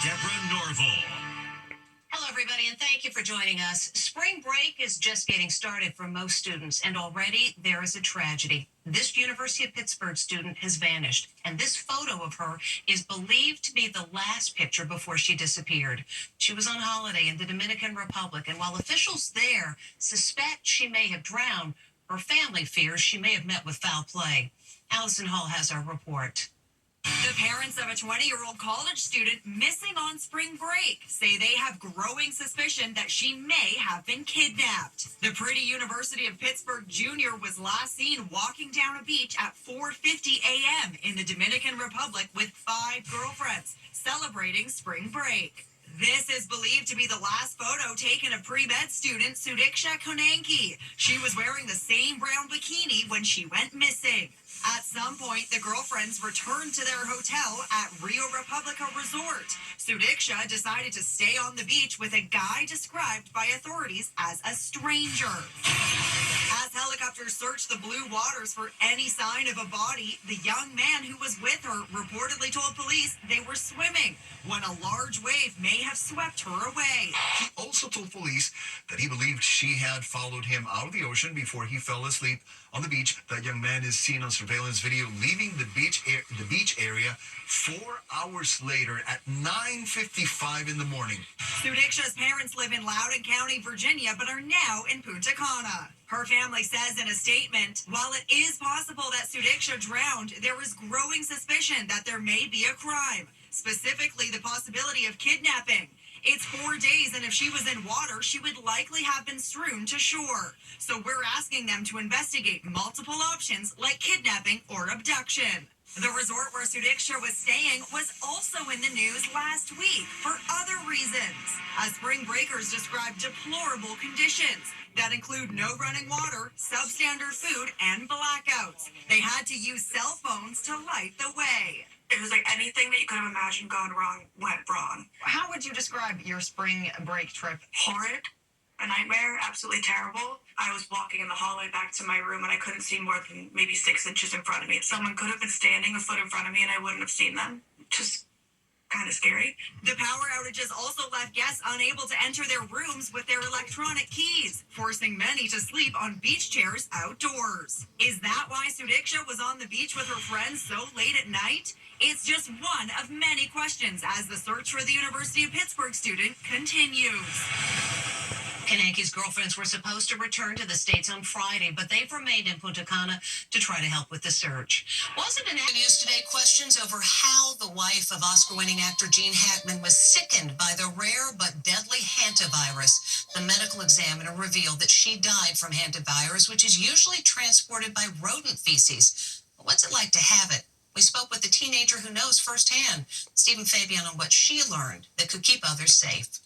Deborah Norville. Hello, everybody, and thank you for joining us. Spring break is just getting started for most students, and already there is a tragedy. This University of Pittsburgh student has vanished, and this photo of her is believed to be the last picture before she disappeared. She was on holiday in the Dominican Republic, and while officials there suspect she may have drowned, her family fears she may have met with foul play. Allison Hall has our report. The parents of a 20-year-old college student missing on spring break say they have growing suspicion that she may have been kidnapped. The pretty University of Pittsburgh junior was last seen walking down a beach at 4:50 a.m. in the Dominican Republic with 5 girlfriends celebrating spring break. This is believed to be the last photo taken of pre-med student Sudiksha Konanki. She was wearing the same brown bikini when she went missing. At some point, the girlfriends returned to their hotel at Rio Republica Resort. Sudiksha decided to stay on the beach with a guy described by authorities as a stranger. As helicopters searched the blue waters for any sign of a body, the young man who was with her reportedly told police they were swimming when a large wave may have swept her away. He also told police that he believed she had followed him out of the ocean before he fell asleep on the beach. That young man is seen on surveillance video leaving the beach area 4 hours later at 9:55 in the morning. Sudiksha's parents live in Loudoun County, Virginia, but are now in Punta Cana. Her family says in a statement, while it is possible that Sudiksha drowned, there is growing suspicion that there may be a crime, specifically the possibility of kidnapping. It's 4 days, and if she was in water, she would likely have been strewn to shore. So we're asking them to investigate multiple options like kidnapping or abduction. The resort where Sudiksha was staying was also in the news last week for other reasons, as spring breakers described deplorable conditions that include no running water, substandard food, and blackouts. They had to use cell phones to light the way. It was like anything that you could have imagined gone wrong went wrong. How would you describe your spring break trip? Horrid, a nightmare, absolutely terrible. I was walking in the hallway back to my room and I couldn't see more than maybe 6 inches in front of me. Someone could have been standing a foot in front of me and I wouldn't have seen them. Just kind of scary. The power outages also left guests unable to enter their rooms with their electronic keys, forcing many to sleep on beach chairs outdoors. Is that why Sudiksha was on the beach with her friends so late at night? It's just one of many questions as the search for the University of Pittsburgh student continues. Konanki's girlfriends were supposed to return to the States on Friday, but they've remained in Punta Cana to try to help with the search. Wasn't in news today questions over how the wife of Oscar-winning actor Gene Hackman was sickened by the rare but deadly hantavirus. The medical examiner revealed that she died from hantavirus, which is usually transported by rodent feces. What's it like to have it? We spoke with a teenager who knows firsthand, Stephen Fabian, on what she learned that could keep others safe.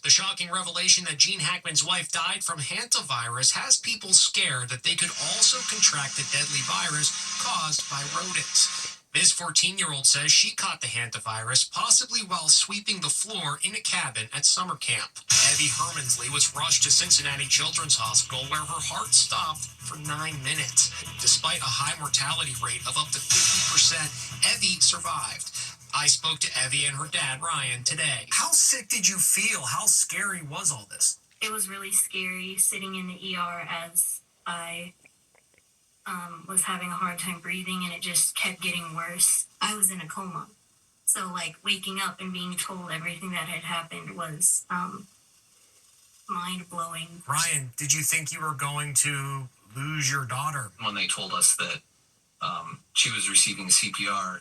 The shocking revelation that Gene Hackman's wife died from hantavirus has people scared that they could also contract the deadly virus caused by rodents. This 14-year-old says she caught the hantavirus possibly while sweeping the floor in a cabin at summer camp. Evie Hermansley was rushed to Cincinnati Children's Hospital where her heart stopped for 9 minutes. Despite a high mortality rate of up to 50%, Evie survived. I spoke to Evie and her dad, Ryan, today. How sick did you feel? How scary was all this? It was really scary sitting in the ER as I was having a hard time breathing, and it just kept getting worse. I was in a coma. So, waking up and being told everything that had happened was mind-blowing. Ryan, did you think you were going to lose your daughter? When they told us that she was receiving CPR,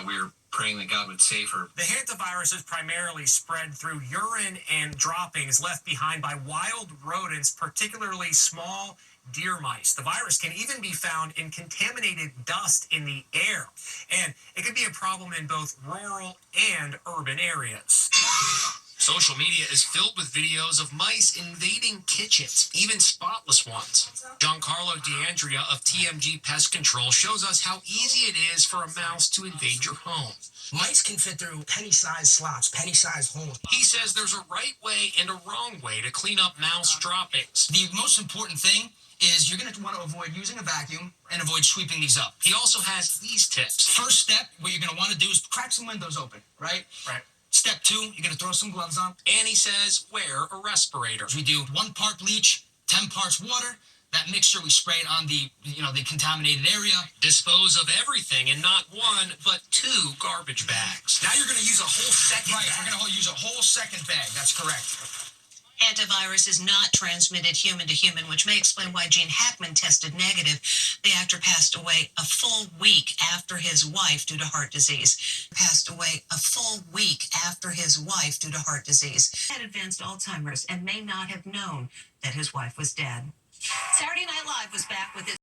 we were praying that God would save her. The hantavirus is primarily spread through urine and droppings left behind by wild rodents, particularly small deer mice. The virus can even be found in contaminated dust in the air, and it could be a problem in both rural and urban areas. Social media is filled with videos of mice invading kitchens, even spotless ones. Giancarlo D'Andrea of TMG Pest Control shows us how easy it is for a mouse to invade your home. Mice can fit through penny-sized slots, penny-sized holes. He says there's a right way and a wrong way to clean up mouse droppings. The most important thing is you're going to want to avoid using a vacuum and avoid sweeping these up. He also has these tips. First step, what you're going to want to do is crack some windows open, right? Right. Step 2, you're going to throw some gloves on. And he says wear a respirator. We do 1 part bleach, 10 parts water. That mixture we spray it on the contaminated area. Dispose of everything in not 1, but 2 garbage bags. Now you're going to use a whole second Right, bag. we're going to use a whole second bag. That's correct. Antivirus is not transmitted human to human, which may explain why Gene Hackman tested negative. The actor passed away a full week after his wife due to heart disease. Had advanced Alzheimer's and may not have known that his wife was dead. Saturday Night Live was back with its